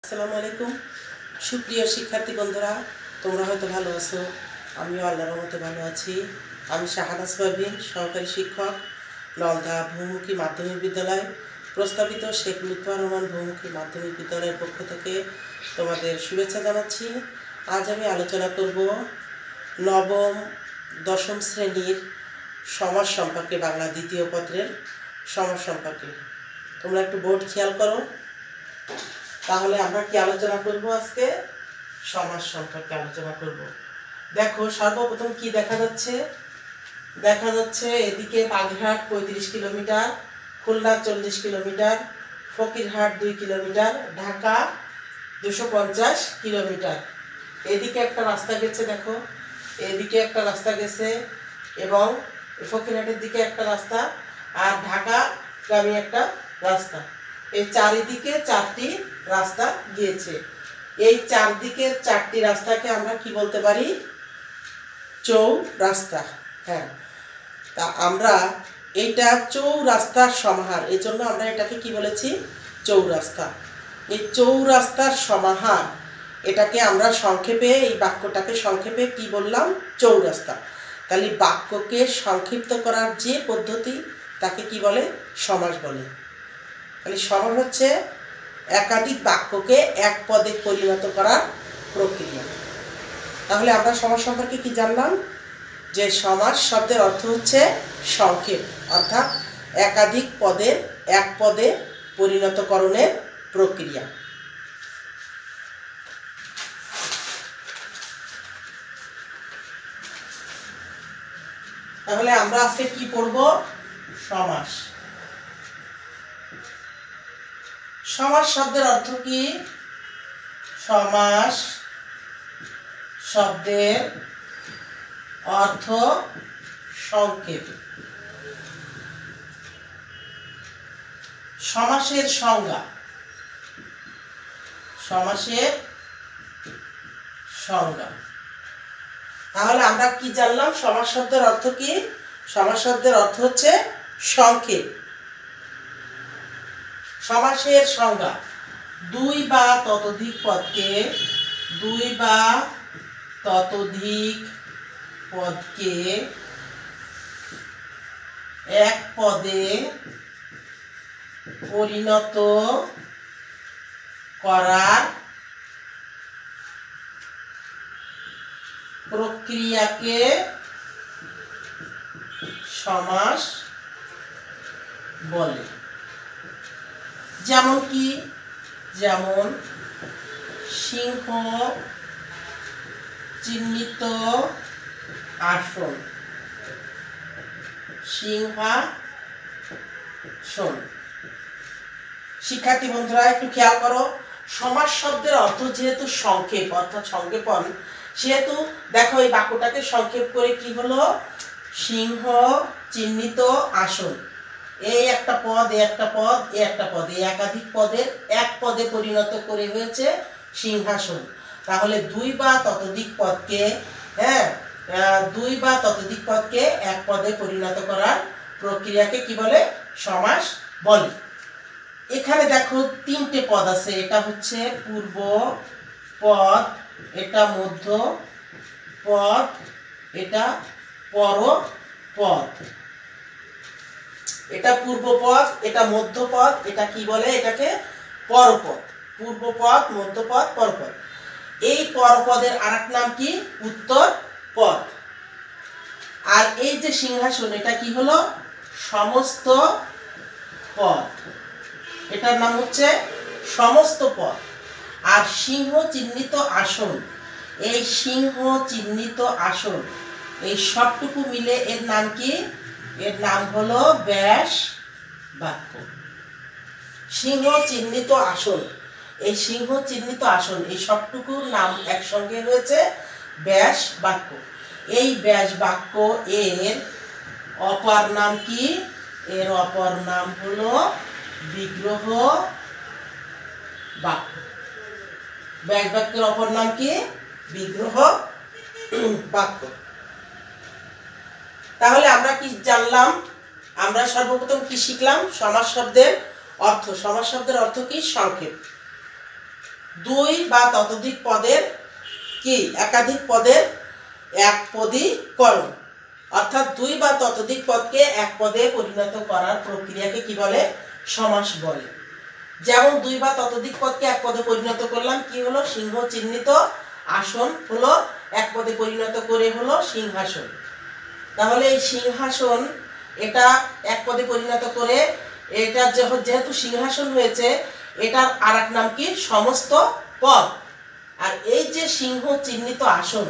আসসালামু আলাইকুম সুপ্রিয় শিক্ষার্থী বন্ধুরা, তোমরা হয়তো ভালো আছো। আমিও আল্লাহর রহমতে ভালো আছি। আমি শাহানাজ পারভিন, সহকারী শিক্ষক, নলদা বহুমুখী মাধ্যমিক বিদ্যালয়, প্রস্তাবিত শেখ লুৎফর রহমান বহুমুখী মাধ্যমিক বিদ্যালয়ের পক্ষ থেকে তোমাদের শুভেচ্ছা জানাচ্ছি। আজ আমি আলোচনা করব নবম দশম শ্রেণীর সমাজ সম্পর্কে, বাংলা দ্বিতীয় পত্রের সমাজ সম্পর্কে। তোমরা একটু বোর্ড খেয়াল করো। তাহলে আমরা কি আলোচনা করব? আজকে সমাজ সম্পর্কে আলোচনা করব। দেখো, সর্বপ্রথম কি দেখা যাচ্ছে? দেখা যাচ্ছে এদিকে Bagerhat 35 kilometre, Khulna 40 kilometre, Fakirhat 2 kilometre, Dhaka 250 kilometre. এদিকে একটা রাস্তা গেছে, দেখো এদিকে একটা রাস্তা গেছে, এবং ফকিরহাটের দিকে একটা রাস্তা, আর ঢাকাগামী একটা রাস্তা। এই চারিদিকে 4টি রাস্তা গিয়েছে। এই চারদিকের 4টি রাস্তাকে আমরা কি বলতে পারি? চৌরাস্তা। হ্যাঁ, তা আমরা এইটা চৌরাস্তার সমাহার, এই জন্য আমরা এটাকে কি বলেছি? চৌরাস্তা। এই চৌরাস্তার সমাহার, এটাকে আমরা সংক্ষেপে, এই বাক্যটাকে সংক্ষেপে কি বললাম? চৌরাস্তা। তাহলে বাক্যকে সংক্ষিপ্ত করার যে পদ্ধতি, তাকে কি বলে? সমাস বলে। তাহলে সমাস হচ্ছে একাধিক বাক্যকে এক পদে পরিণত করার প্রক্রিয়া। তাহলে আমরা সমাস সম্পর্কে কি জানলাম? যে সমাস শব্দের অর্থ হচ্ছে সংক্ষেপ, অর্থাৎ একাধিক পদের এক পদে পরিণতকরণের প্রক্রিয়া। তাহলে আমরা আজকে কি পড়ব? সমাস। সমাস শব্দের অর্থ কি? সমাস শব্দের অর্থ সংক্ষেপ। সমাসের সংজ্ঞা। সমাসের সংজ্ঞা। তাহলে আমরা কি জানলাম? সমাস শব্দের অর্থ কি? সমাস শব্দের অর্থ হচ্ছে সংক্ষেপ। সমাসের সংজ্ঞা: দুই বা ততোধিক পদকে, দুই বা ততোধিক পদকে এক পদে পরিণত করার প্রক্রিয়াকে সমাস বলে। যেমন কি? যেমন সিংহ চিহ্নিত আসন, সিংহাসন। শিক্ষার্থী বন্ধুরা একটু খেয়াল করো, সমাস শব্দের অর্থ যেহেতু সংক্ষেপ, অর্থাৎ সংক্ষেপণ, সেহেতু দেখো এই বাক্যটাকে সংক্ষেপ করে কি হলো? সিংহ চিহ্নিত আসন। এই একটা পদ, এই একটা পদ, এই একটা পদ, এই একাধিক পদের এক পদে পরিণত করে হয়েছে সিংহাসন। তাহলে দুই বা ততোধিক পদকে, দুই বা ততোধিক পদকে এক পদে পরিণত করার প্রক্রিয়াকে কি বলে? সমাস বলে। এখানে দেখো 3টে পদ আছে। এটা হচ্ছে পূর্ব পদ, এটা মধ্য পদ, এটা পর পদ। এটা পূর্ব পদ, এটা মধ্য পদ, এটা কি বলে? এটাকে পরপদ। পূর্ব পদ, মধ্য পদ, পরপদ। এই পরপদের আরেক নাম কি? উত্তর পদ। আর এই যে সিংহাসন, এটা কি হলো? সমস্ত পদ। এটার নাম হচ্ছে সমস্ত পদ। আর সিংহ চিহ্নিত আসন, এই সিংহ চিহ্নিত আসন, এই সবটুকু মিলে এর নাম কি? এর নাম হলো ব্যাস বাক্য। সিংহ চিহ্নিত আসন, এই সিংহ চিহ্নিত আসন, এই সবটুকুর নাম একসঙ্গে হয়েছে ব্যাস বাক্য। এই ব্যাস বাক্য এর অপর নাম কি? এর অপর নাম হলো বিগ্রহ বাক্য। ব্যাস বাক্যের অপর নাম কি? বিগ্রহ বাক্য। তাহলে আমরা কি জানলাম? আমরা সর্বপ্রথম কি শিখলাম? সমাস শব্দের অর্থ। সমাস শব্দের অর্থ কি? সংক্ষেপ। দুই বা ততোধিক পদের কি একাধিক পদের একপদীকরণ, অর্থাৎ দুই বা ততোধিক পদকে এক পদে পরিণত করার প্রক্রিয়াকে কি বলে? সমাস বলে। যেমন দুই বা ততোধিক পদকে এক পদে পরিণত করলাম, কি হলো? সিংহ চিহ্নিত আসন হলো এক পদে পরিণত করে হলো সিংহাসন। তাহলে এই সিংহাসন এটা এক পদে পরিণত করে, এটা যেহেতু সিংহাসন হয়েছে, এটার আর এক নাম কি? সমস্ত পদ। আর এই যে সিংহ চিহ্নিত আসন,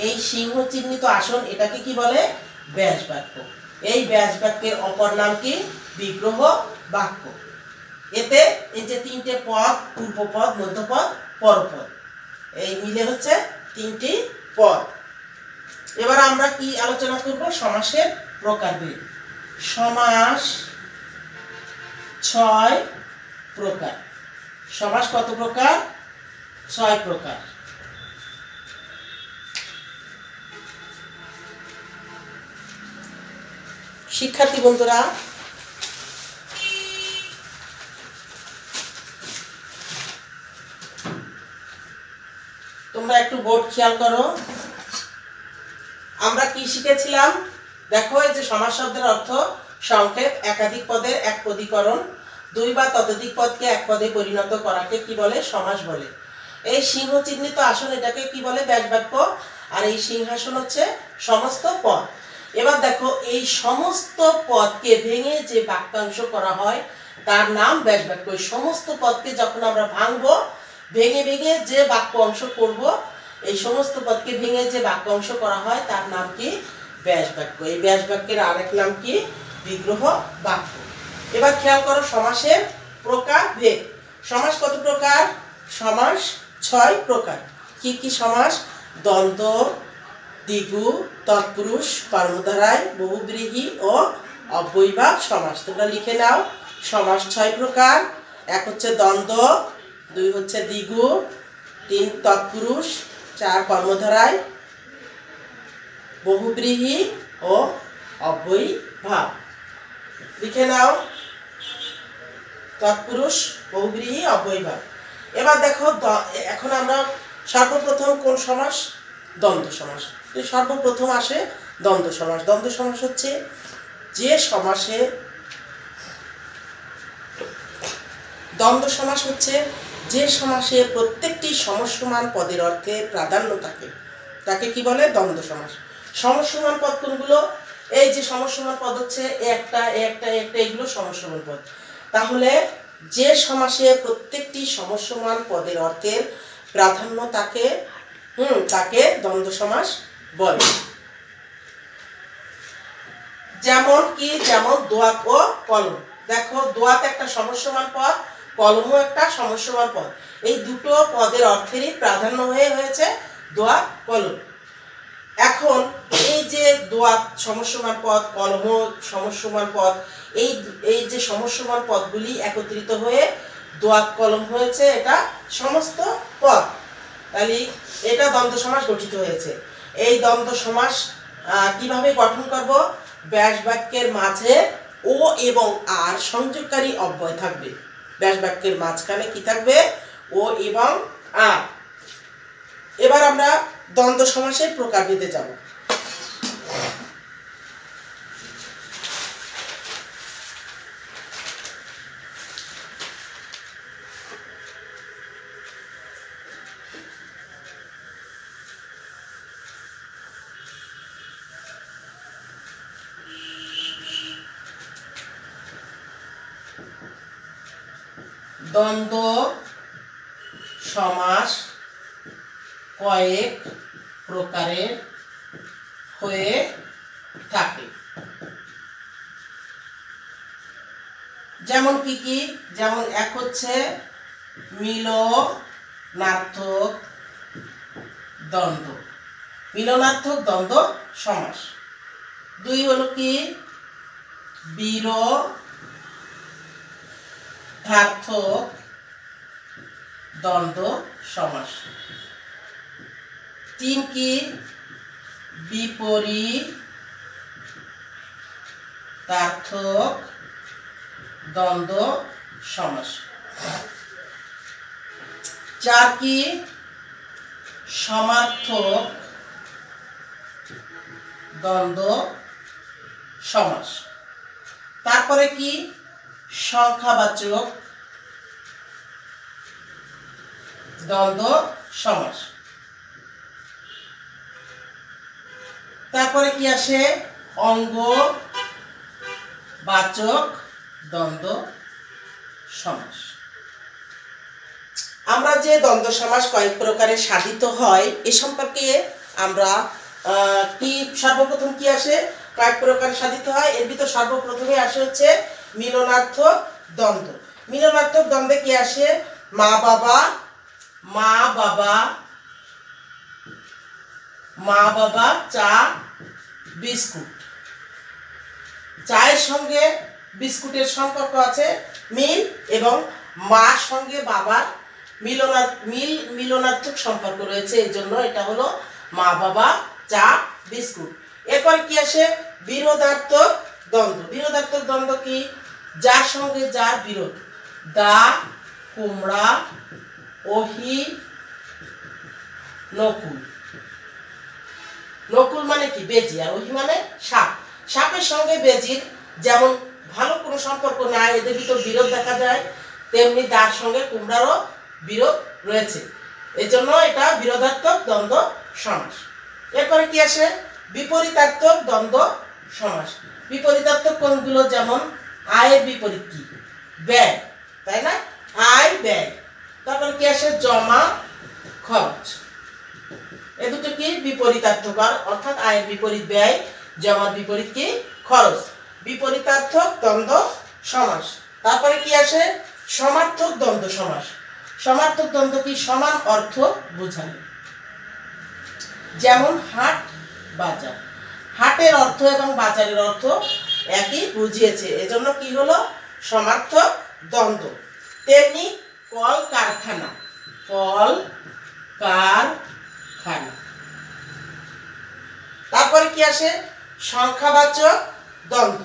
এই সিংহ চিহ্নিত আসন এটাকে কি বলে? ব্যাস বাক্য। এই ব্যাস বাক্যের অপর নাম কি? বিগ্রহ বাক্য। এতে এই যে তিনটে পদ, পূর্বপদ, মধ্যপদ, পরপদ, এই মিলে হচ্ছে তিনটি পদ। এবার আমরা কি আলোচনা করব? সমাসের প্রকারভেদ। সমাস 6 প্রকার। সমাস কত প্রকার? 6 প্রকার। শিক্ষার্থী বন্ধুরা, তোমরা একটু বোর্ড খেয়াল করো। আমরা কি শিখেছিলাম? দেখো, এই যে সমাস শব্দের অর্থ সংক্ষেপ, একাধিক পদের একপদীকরণ, দুই বা ততোধিক পদকে এক পদে পরিণত করাকে কি বলে? সমাস বলে। এই সিংহ চিহ্নিত আসন এটাকে কি বলে? ব্যাস বাক্য। আর এই সিংহাসন হচ্ছে সমস্ত পদ। এবার দেখো, এই সমস্ত পদকে ভেঙে যে বাক্যাংশ করা হয় তার নাম ব্যাস বাক্য। এই সমস্ত পদকে যখন আমরা ভাঙবো, ভেঙে ভেঙে যে বাক্য অংশ করব, এই সমস্ত পদকে ভেঙে যে বাক্য অংশ করা হয় তার নাম কি? ব্যাস বাক্য। এই ব্যাস বাক্যের আরেক নাম কি? বিগ্রহ বাক্য। এবার খেয়াল করো সমাসের প্রকারভেদ। সমাস কত প্রকার? সমাস 6 প্রকার। কি কি সমাস? দ্বন্দ্ব, দ্বিগু, তৎপুরুষ, কর্মধারায়, বহুব্রীহি ও অব্যয়ীভাব সমাস। তোমরা লিখে নাও। সমাস 6 প্রকার। এক হচ্ছে দ্বন্দ্ব, দুই হচ্ছে দ্বিগু, 3 তৎপুরুষ, 4 কর্মধারায়, বহুব্রীহি ও অব্যয়ীভাব। লিখে নাও তৎপুরুষ, বহুব্রীহি, অব্যয়ীভাব। এবার দেখো, এখন আমরা সর্বপ্রথম কোন সমাস? দ্বন্দ্ব সমাস। সর্বপ্রথম আসে দ্বন্দ্ব সমাস। দ্বন্দ্ব সমাস হচ্ছে যে সমাসে, দ্বন্দ্ব সমাস হচ্ছে যে সমাসে প্রত্যেকটি সমসমান পদের অর্থে প্রাধান্য থাকে, তাকে কি বলে? দ্বন্দ্ব সমাস। সমসমান পদ কোনগুলো? এই যে সমসমান পদ হচ্ছে একটা একটা একটা, এগুলো সমসমান পদ। তাহলে যে সমাসে প্রত্যেকটি সমসমান পদের অর্থের প্রাধান্য থাকে, তাকে দ্বন্দ্ব সমাস বলে। যেমন কি? যেমন দোয়াত ও কলম। দেখো, দোয়াত একটা সমসমান পদ, কলমও একটা সমসমান পদ। এই দুটো পদের অর্থেরই প্রাধান্য হয়েছে দোয়াত, কলম। এখন এই যে দোয়াত সমসমান পদ, কলম সমসমান পদ, এই যে সমসমান পদগুলি একত্রিত হয়ে দোয়াত কলম হয়েছে, এটা সমস্ত পদ। তাহলে এটা দ্বন্দ্ব সমাস গঠিত হয়েছে। এই দ্বন্দ্ব সমাস কিভাবে গঠন করব? ব্যাস বাক্যের মাঝে ও এবং আর সংযোগকারী অব্যয় থাকবে। ব্যাস বাক্যের মাঝখানে কি থাকবে? ও এবং আর। এবার আমরা দ্বন্দ্ব সমাসের প্রকারভেদে যাব। দ্বন্দ্ব সমাস কয়েক প্রকারের হয়ে থাকে। যেমন কি কি? যেমন এক হচ্ছে মিলনার্থক দ্বন্দ্ব, মিলনার্থক দ্বন্দ্ব সমাস। দুই হলো কি? বিরোধার্থক দ্বন্দ্ব সমাস। 3 কি? বিপরীতার্থক দ্বন্দ্ব সমাস। চার কি সমার্থক দ্বন্দ্ব সমাস। তারপরে কি সংখ্যাবাচক দ্বন্দ্ব সমাস। তারপরে কি আসে অঙ্গবাচক দ্বন্দ্ব সমাস। আমরা যে দ্বন্দ্ব সমাস কয়েক প্রকারে সাধিত হয় এ সম্পর্কে আমরা কি সর্বপ্রথম কি আসে কয়েক প্রকারে সাধিত হয়। এর ভিতর সর্বপ্রথমে আসে হচ্ছে মিলনার্থক দ্বন্দ্ব। মিলনার্থক দ্বন্দ্বে কি আসে মা বাবা চা বিস্কুট। চায়ের সঙ্গে বিস্কুটের সম্পর্ক আছে মিল, এবং মার সঙ্গে বাবার মিলনার্থক সম্পর্ক রয়েছে, এই জন্য এটা হলো মা বাবা চা বিস্কুট। এরপর কি আসে বিরোধাত্মক দ্বন্দ্ব। বিরোধাত্মক দ্বন্দ্ব কি যার সঙ্গে যার বিরোধ। দা কুমড়া ওহি নকুল। নকুল মানে কি বেজি, আর ওহি মানে সাপ। সাপের সঙ্গে বেজির যেমন ভালো কোনো সম্পর্ক নাই, এদের ভিতর বিরোধ দেখা যায়, তেমনি দার সঙ্গে কুমড়ারও বিরোধ রয়েছে, এই জন্য এটা বিরোধাত্মক দ্বন্দ্ব সমাস। এরপরে কি আসে বিপরীতার্থক দ্বন্দ্ব সমাস। বিপরীতার্থক কোনগুলো, যেমন আয়ের বিপরীত কি ব্যয়, তাই না, আয় ব্যয়। তারপর কি আসে জমা খরচ। এ দুটো কি বিপরীতার্থক, অর্থাৎ আয়ের বিপরীত ব্যয়, জমার বিপরীত কি খরচ। বিপরীতার্থক দ্বন্দ্ব সমাস। তারপরে কি আসে সমার্থক দ্বন্দ্ব সমাস। সমার্থক দ্বন্দ্ব কি সমান অর্থ বোঝায়, যেমন হাট বাজার। হাটের অর্থ এবং বাজারের অর্থ একই বুঝিয়েছে, এজন্য কি হলো সমার্থক দ্বন্দ্ব। তেমনি কল কারখানা। তারপরে কি আসে সংখ্যাবাচক দ্বন্দ্ব।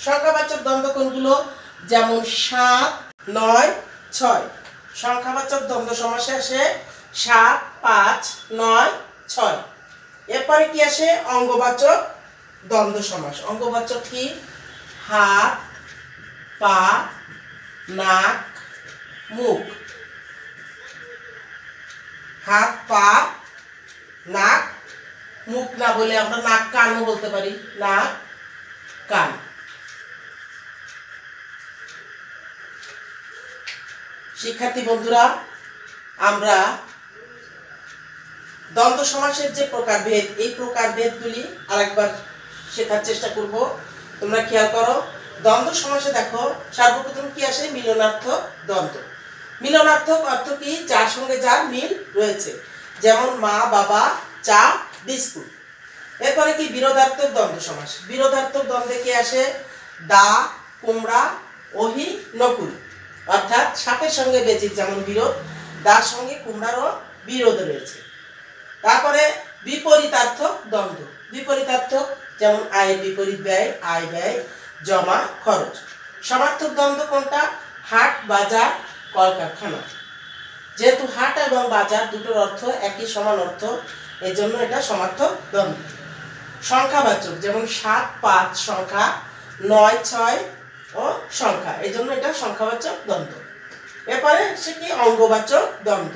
সংখ্যাবাচক দ্বন্দ্ব কোনগুলো, যেমন 7, 9, 6। সংখ্যাবাচক দ্বন্দ্ব সমাসে আসে 7, 5, 9, 6। এরপরে কি আসে অঙ্গবাচক দ্বন্দ্ব সমাস। অঙ্গবাচক কি হাত পা নাক মুখ। হাত পা নাক মুখ না বলে আমরা নাক কানও বলতে পারি, নাক কান। শিক্ষার্থী বন্ধুরা, আমরা দ্বন্দ্ব সমাসের যে প্রকারভেদ, এই প্রকারভেদগুলি আরেকবার শেখার চেষ্টা করব। তোমরা খেয়াল করো, দ্বন্দ্ব সমাসে দেখো সর্বপ্রথম কি আসে মিলনার্থক দ্বন্দ্ব। মিলনার্থক অর্থ কি যার সঙ্গে যার মিল রয়েছে, যেমন মা বাবা চা বিস্কুট। এরপরে কি বিরোধার্থক দ্বন্দ্ব সমাস। বিরোধার্থক দ্বন্দ্বে কি আসে দা কুমড়া ওহি নকুল, অর্থাৎ সাপের সঙ্গে বেজির যেমন বিরোধ, দার সঙ্গে কুমড়ারও বিরোধ রয়েছে। তারপরে বিপরীতার্থক দ্বন্দ্ব। বিপরীতার্থক যেমন আয়ের বিপরীত ব্যয়, আয় ব্যয় জমা খরচ। সমার্থক দ্বন্দ্ব কোনটা, হাট বাজার কলকারখানা। যেহেতু হাট এবং বাজার দুটোর অর্থ একই সমান অর্থ, এই জন্য এটা সমার্থক দ্বন্দ্ব। সংখ্যাবাচক যেমন 7, 5 সংখ্যা, 9, 6 ও সংখ্যা, এই জন্য এটা সংখ্যাবাচক দ্বন্দ্ব। এরপরে সে কি অঙ্গবাচক দ্বন্দ্ব।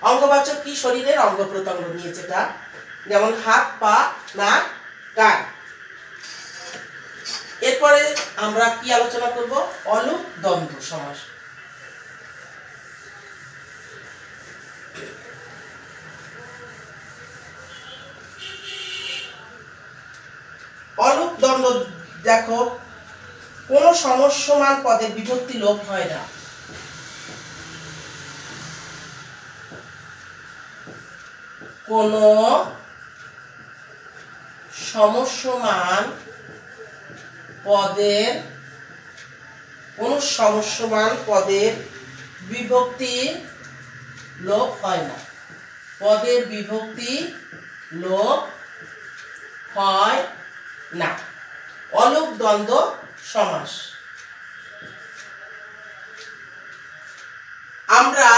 অঙ্গবাচক কি শরীরের অঙ্গ প্রত্যঙ্গ নিয়ে, যেটা যেমন হাত পা নাক কান। এরপরে আমরা কি আলোচনা করব, অলুক দ্বন্দ্ব সমাস। অলুক দ্বন্দ্ব দেখো কোন সমস্যমান পদের বিভক্তি লোপ হয় না। কোন সমস্যমান পদের বিভক্তি লোপ হয় না। পদের বিভক্তি লোপ হয় না। অলুক দ্বন্দ্ব সমাস। আমরা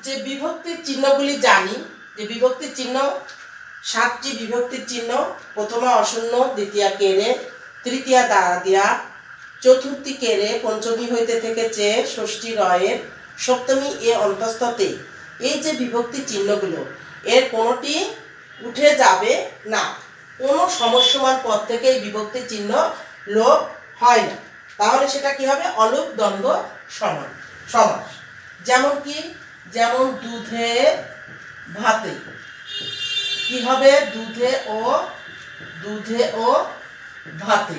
যে বিভক্তির চিহ্নগুলি জানি, যে বিভক্তির চিহ্ন 7টি বিভক্তির চিহ্ন, প্রথমা অশূন্য, দ্বিতীয়া কেরে, তৃতীয়া দ্বারা দিয়া, চতুর্থী কেরে, পঞ্চমী হইতে থেকেছে, ষষ্ঠী রয়ের, সপ্তমী এ অন্তস্থতে। এই যে বিভক্তি চিহ্নগুলো, এর কোনোটি উঠে যাবে না। কোনো সমস্যমান পদ থেকে এই বিভক্তি চিহ্ন লোপ হয় না। তাহলে সেটা কি হবে? অলুক দ্বন্দ্ব সমাস। যেমন কি? যেমন দুধে ভাতে কি হবে? দুধে ও ভাতে।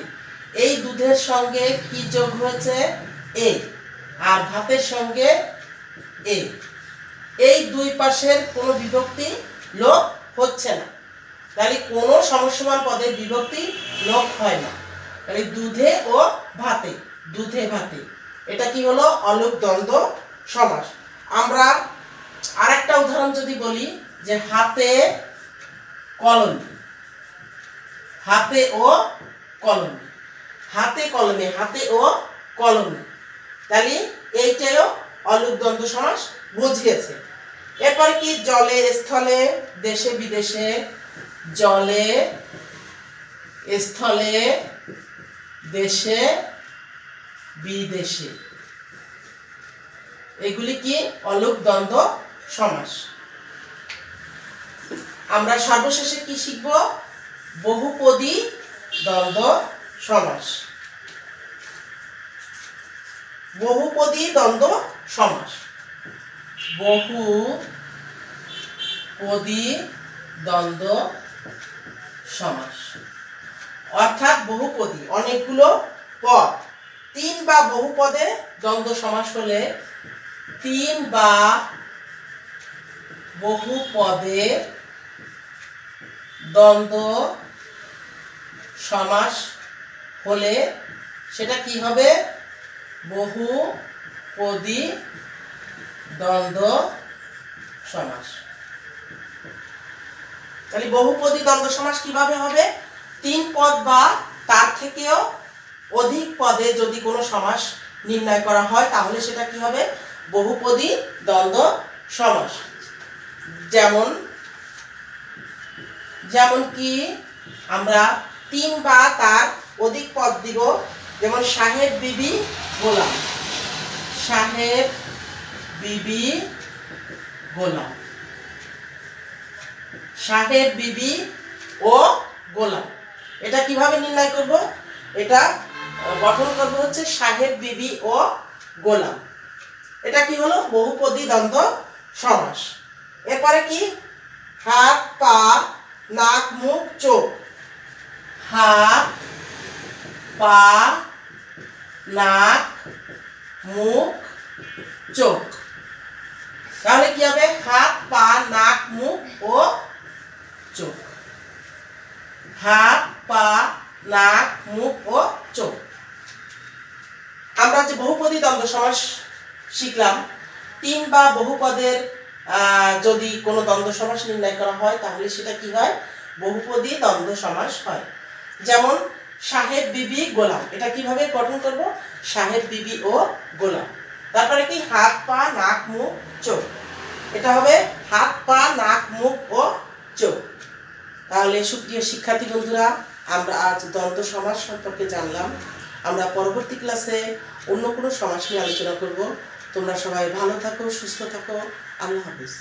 এই দুধের সঙ্গে কি যোগ হয়েছে? এ। আর ভাতের সঙ্গে এ। এই দুই পাশের কোনো বিভক্তি লোপ হচ্ছে না। তাহলে কোনো সমস্যমান পদের বিভক্তি লোপ হয় না। তাহলে দুধে ও ভাতে, দুধে ভাতে, এটা কি হলো? অলুক দ্বন্দ্ব সমাস। আমরা আরেকটা উদাহরণ যদি বলি, যে হাতে কলমে, হাতে ও কলমে, হাতে কলমে, হাতে ও কলমে, তাহলে এইটাও অলুক দ্বন্দ্ব সমাস বুঝিয়েছে। এরপরে কি? জলে স্থলে, দেশে বিদেশে, জলে স্থলে, দেশে বিদেশে, এগুলি কি? অলুক দ্বন্দ্ব সমাস। আমরা সর্বশেষে কি শিখব? বহুপদী দ্বন্দ্ব সমাস। বহুপদী দ্বন্দ্ব সমাস, বহুপদী দ্বন্দ্ব সমাস অর্থাৎ বহুপদী, অনেকগুলো পদ, 3 বা বহুপদে দ্বন্দ্ব সমাস হলে, 3 বা বহুপদে দ্বন্দ্ব সমাস হলে সেটা কি হবে? বহুপদী দ্বন্দ্ব সমাস। তাহলে বহুপদী দ্বন্দ্ব সমাস কিভাবে হবে? 3 পদ বা তার থেকেও অধিক পদে যদি কোনো সমাস নির্ণয় করা হয় তাহলে সেটা কি হবে? বহুপদী দ্বন্দ্ব সমাস। যেমন কি? আমরা 3 বা তার অধিক পদ দিব, যেমন সাহেব বিবি গোলাম, সাহেব বিবি গোলাম, সাহেব বিবি ও গোলাম। এটা কিভাবে নির্ণয় করব? এটা গঠন করব হচ্ছে সাহেব বিবি ও গোলাম। এটা কি হলো? বহুপদী দ্বন্দ্ব সমাস। এরপরে কি? হাত পা নাক মুখ চোখ, হাত পা নাক মুখ চোখ। তাহলে কি হবে? হাত পা নাক মুখ ও চোখ, হাত পা নাক মুখ ও চোখ। আমরা যে বহুপদী দ্বন্দ্ব সমাস শিখলাম, 3 বা বহুপদের যদি কোনো দ্বন্দ্ব সমাস নির্ণয় করা হয় তাহলে সেটা কি হয়? বহুপদী দ্বন্দ্ব সমাস হয়। যেমন সাহেব বিবি গোলাম, এটা কিভাবে গঠন করব? সাহেব বিবি ও গোলাম। তারপরে কি? হাত পা নাক মুখ চোখ, এটা হবে হাত পা নাক মুখ ও চোখ। তাহলে সুপ্রিয় শিক্ষার্থী বন্ধুরা, আমরা আজ দ্বন্দ্ব সমাস সম্পর্কে জানলাম। আমরা পরবর্তী ক্লাসে অন্য কোনো সমাস নিয়ে আলোচনা করব। তোমরা সবাই ভালো থাকো, সুস্থ থাকো। আল্লাহ হাফেজ।